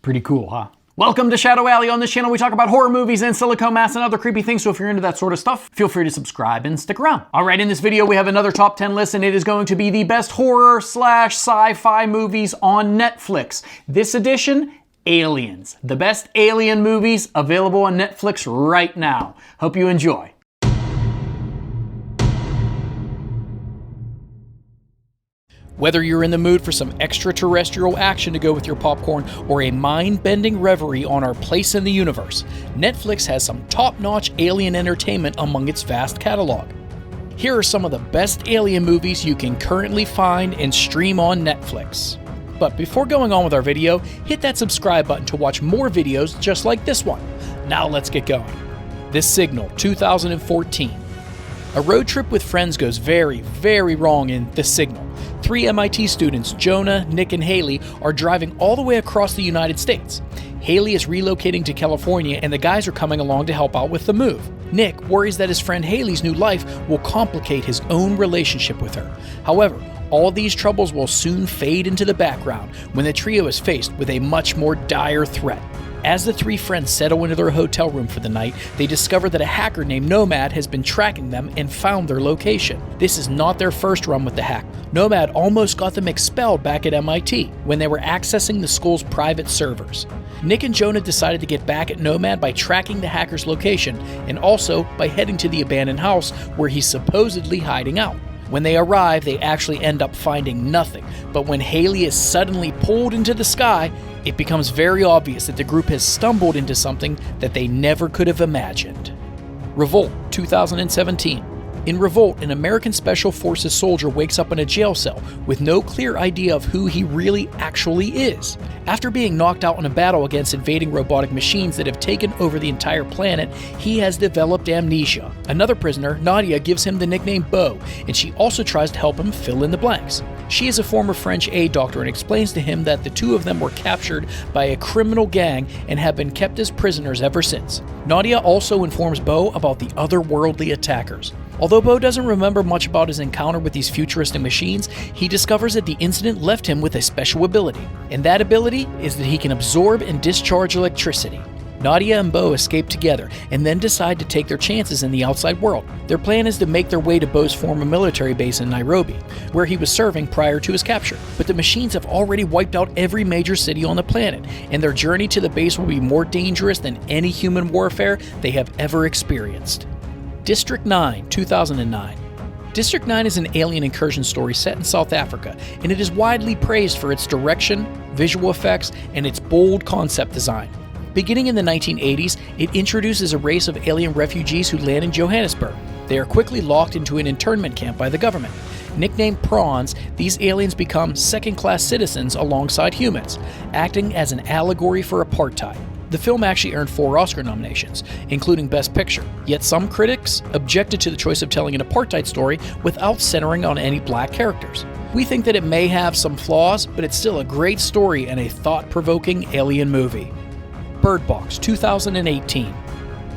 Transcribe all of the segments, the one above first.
Pretty cool, huh? Welcome to Shadow Alley. On this channel, we talk about horror movies and silicone masks and other creepy things, so if you're into that sort of stuff, feel free to subscribe and stick around. All right, in this video, we have another top 10 list, and it is going to be the best horror/sci-fi movies on Netflix. This edition, Aliens. The best alien movies available on Netflix right now. Hope you enjoy. Whether you're in the mood for some extraterrestrial action to go with your popcorn or a mind-bending reverie on our place in the universe, Netflix has some top-notch alien entertainment among its vast catalog. Here are some of the best alien movies you can currently find and stream on Netflix. But before going on with our video, hit that subscribe button to watch more videos just like this one. Now let's get going. The Signal, 2014. A road trip with friends goes very, very wrong in The Signal. Three MIT students, Jonah, Nick, and Haley, are driving all the way across the United States. Haley is relocating to California, and the guys are coming along to help out with the move. Nick worries that his friend Haley's new life will complicate his own relationship with her. However, all these troubles will soon fade into the background when the trio is faced with a much more dire threat. As the three friends settle into their hotel room for the night, they discover that a hacker named Nomad has been tracking them and found their location. This is not their first run with the hack. Nomad almost got them expelled back at MIT when they were accessing the school's private servers. Nick and Jonah decided to get back at Nomad by tracking the hacker's location and also by heading to the abandoned house where he's supposedly hiding out. When they arrive, they actually end up finding nothing, but when Haley is suddenly pulled into the sky, it becomes very obvious that the group has stumbled into something that they never could have imagined. Revolt, 2017. In Revolt, an American Special Forces soldier wakes up in a jail cell with no clear idea of who he really actually is. After being knocked out in a battle against invading robotic machines that have taken over the entire planet, he has developed amnesia. Another prisoner, Nadia, gives him the nickname Beau, and she also tries to help him fill in the blanks. She is a former French aid doctor and explains to him that the two of them were captured by a criminal gang and have been kept as prisoners ever since. Nadia also informs Beau about the otherworldly attackers. Although Beau doesn't remember much about his encounter with these futuristic machines, he discovers that the incident left him with a special ability. And that ability is that he can absorb and discharge electricity. Nadia and Beau escape together and then decide to take their chances in the outside world. Their plan is to make their way to Beau's former military base in Nairobi, where he was serving prior to his capture. But the machines have already wiped out every major city on the planet, and their journey to the base will be more dangerous than any human warfare they have ever experienced. District 9, 2009. District 9 is an alien incursion story set in South Africa, and it is widely praised for its direction, visual effects, and its bold concept design. Beginning in the 1980s, it introduces a race of alien refugees who land in Johannesburg. They are quickly locked into an internment camp by the government. Nicknamed prawns, these aliens become second-class citizens alongside humans, acting as an allegory for apartheid. The film actually earned 4 Oscar nominations, including Best Picture, yet some critics objected to the choice of telling an apartheid story without centering on any black characters. We think that it may have some flaws, but it's still a great story and a thought-provoking alien movie. Bird Box, 2018.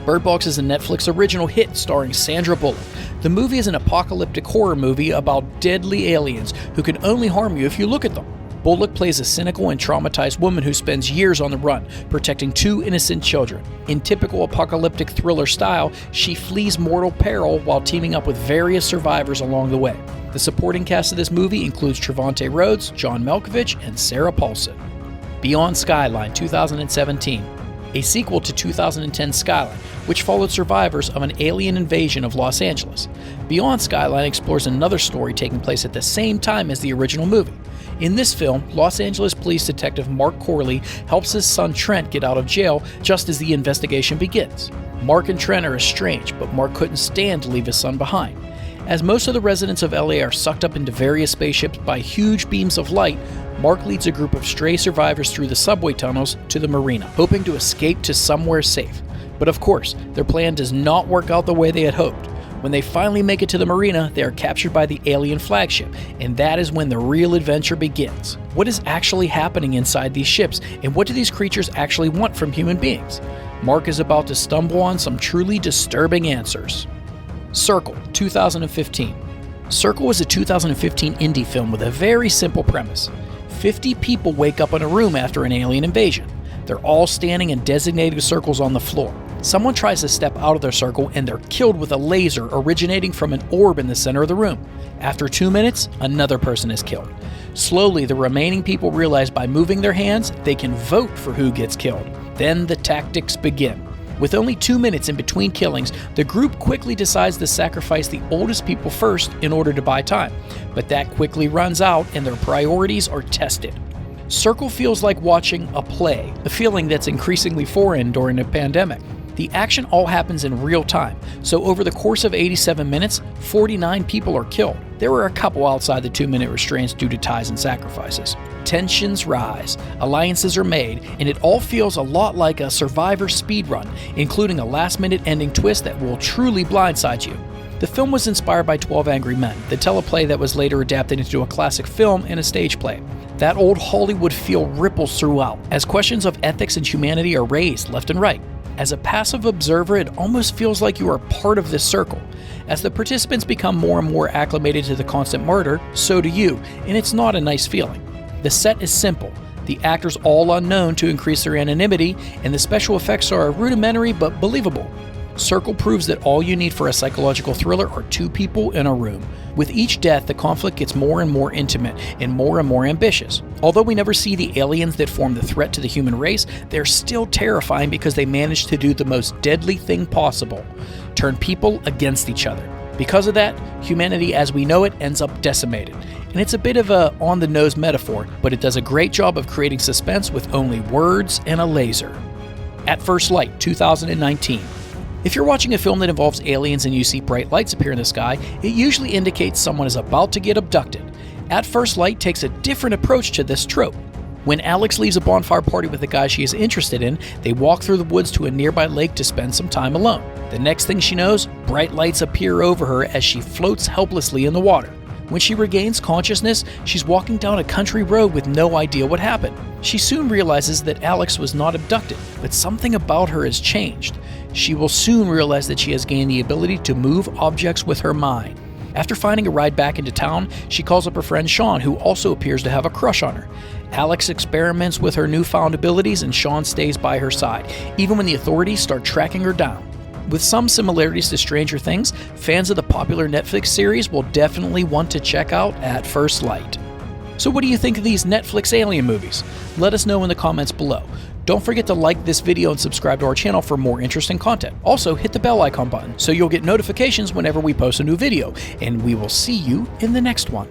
Bird Box is a Netflix original hit starring Sandra Bullock. The movie is an apocalyptic horror movie about deadly aliens who can only harm you if you look at them. Bullock plays a cynical and traumatized woman who spends years on the run, protecting 2 innocent children. In typical apocalyptic thriller style, she flees mortal peril while teaming up with various survivors along the way. The supporting cast of this movie includes Trevante Rhodes, John Malkovich, and Sarah Paulson. Beyond Skyline, 2017. A sequel to 2010 Skyline, which followed survivors of an alien invasion of Los Angeles. Beyond Skyline explores another story taking place at the same time as the original movie. In this film, Los Angeles police detective Mark Corley helps his son Trent get out of jail just as the investigation begins. Mark and Trent are estranged, but Mark couldn't stand to leave his son behind. As most of the residents of LA are sucked up into various spaceships by huge beams of light, Mark leads a group of stray survivors through the subway tunnels to the marina, hoping to escape to somewhere safe. But of course, their plan does not work out the way they had hoped. When they finally make it to the marina, they are captured by the alien flagship, and that is when the real adventure begins. What is actually happening inside these ships, and what do these creatures actually want from human beings? Mark is about to stumble on some truly disturbing answers. Circle, 2015. Circle was a 2015 indie film with a very simple premise. 50 people wake up in a room after an alien invasion. They're all standing in designated circles on the floor. Someone tries to step out of their circle and they're killed with a laser originating from an orb in the center of the room. After 2 minutes, another person is killed. Slowly, the remaining people realize by moving their hands, they can vote for who gets killed. Then the tactics begin. With only 2 minutes in between killings, the group quickly decides to sacrifice the oldest people first in order to buy time. But that quickly runs out and their priorities are tested. Circle feels like watching a play, a feeling that's increasingly foreign during a pandemic. The action all happens in real time, so over the course of 87 minutes, 49 people are killed. There were a couple outside the 2-minute restraints due to ties and sacrifices. Tensions rise, alliances are made, and it all feels a lot like a Survivor speedrun, including a last-minute ending twist that will truly blindside you. The film was inspired by 12 Angry Men, the teleplay that was later adapted into a classic film and a stage play. That old Hollywood feel ripples throughout, as questions of ethics and humanity are raised left and right. As a passive observer, it almost feels like you are part of this circle. As the participants become more and more acclimated to the constant murder, so do you, and it's not a nice feeling. The set is simple, the actors all unknown to increase their anonymity, and the special effects are rudimentary but believable. Circle proves that all you need for a psychological thriller are 2 people in a room. With each death, the conflict gets more and more intimate and more ambitious. Although we never see the aliens that form the threat to the human race, they're still terrifying because they manage to do the most deadly thing possible: turn people against each other. Because of that, humanity as we know it ends up decimated. And it's a bit of a on-the-nose metaphor, but it does a great job of creating suspense with only words and a laser. At First Light, 2019. If you're watching a film that involves aliens and you see bright lights appear in the sky, it usually indicates someone is about to get abducted. At First Light takes a different approach to this trope. When Alex leaves a bonfire party with the guy she is interested in, they walk through the woods to a nearby lake to spend some time alone. The next thing she knows, bright lights appear over her as she floats helplessly in the water. When she regains consciousness, she's walking down a country road with no idea what happened. She soon realizes that Alex was not abducted, but something about her has changed. She will soon realize that she has gained the ability to move objects with her mind. After finding a ride back into town, she calls up her friend Sean, who also appears to have a crush on her. Alex experiments with her newfound abilities and Sean stays by her side, even when the authorities start tracking her down. With some similarities to Stranger Things, fans of the popular Netflix series will definitely want to check out At First Light. So what do you think of these Netflix alien movies? Let us know in the comments below. Don't forget to like this video and subscribe to our channel for more interesting content. Also, hit the bell icon button so you'll get notifications whenever we post a new video, and we will see you in the next one.